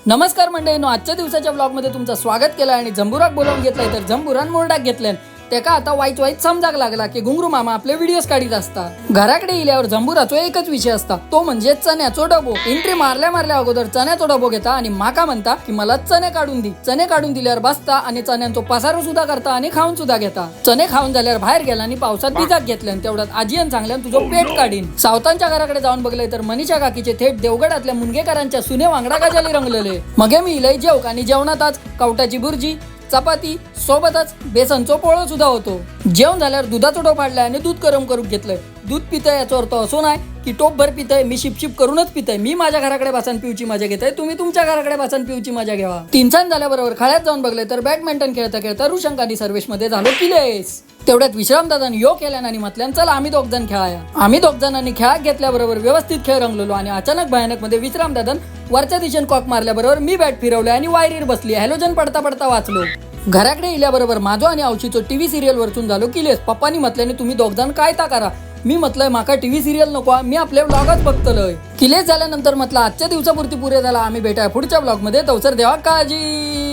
नमस्कार मंडळींनो, आजच्या दिवसाच्या ब्लॉगमध्ये तुमचं स्वागत केलं आणि जंबुराक बोलावून घेतलंय तर जंबुरान मोरडाक घेतल्यान तेका आता वाईट वाईट समजाक लागला की घुंगरू मामा आपले व्हिडिओज काढीत असतात। घराकडे इल्यावर जंबुराचो एकच विषय असता, तो म्हणजे चण्याचो डबो। एंट्री मारल्या अगोदर चण्याचो डबो घेता आणि माका म्हणता की मला चणे काढून दी। चणे काढून दिल्यावर बसता आणि चण्यांचो पसारो सुद्धा करता आणि खाऊन सुद्धा घेता। चणे खाऊन झाल्यावर बाहेर गेला आणि पावसात भिजाक घेतल्यान तेवढ्यात आजीन सांगल्यान तुझं पेट काढीन। सावतांच्या घराकडे जाऊन बघले तर मनीषा काकीचे थेट देवगडातल्या मुनगेकरांच्या सुने वांगडा गजाली रंगलेले। मगे मी इलय जेवक आणि जेवणातच कवटाची बुर्जी, चपाती सोबतच बेसनचो पोळो सुद्धा होतो। जेवण झाल्यावर दुधाचो टोप पाडलाय आणि दूध गरम करून घेतलंय। दूध पितय याचा अर्थ असो नाही की टोप भर पितय, मी शिपशिप करूनच पितय। मी माझ्या घराकडे बसन पिऊची मजा घेतय, तुम्ही तुमच्या घराकडे बसन पिऊची मजा घ्यावा। 3 सांज झाल्याबरोबर खळ्यात जाऊन बघले तर बॅडमिंटन खेळता खेळता ऋषंक आणि सर्वेश मध्ये झालो किलेस। तेवढ्यात विश्रामदादांनी यो केल्यान आणि म्हटल्यान चला आम्ही दोघ जण खेळाया। आम्ही दोघ जणांनी खेळात घेतल्याबरोबर व्यवस्थित खेळ रंगलो आणि अचानक भयानक मध्ये विश्रामदादान वरच्या दिशेने कॉक मारल्याबरोबर मी बॅट फिरवले आणि वायरीर बसली। हॅलोजन पडता पडता वाचलो। घराकडे इल्याबरोबर माझो आणि औशीचो टीव्ही सिरियल वरचून झालो किलेस। पप्पानी म्हटल्याने तुम्ही दोघ जण काय ता करा। मी म्हटलंय माका टीव्ही सिरियल नको, मी आपले व्लॉगच बघतलोय। किलेस झाल्यानंतर म्हटलं आजच्या दिवसापुरती पुरे झाला, आम्ही भेटाय पुढच्या व्लॉग मध्ये। तवसर देवा काळजी।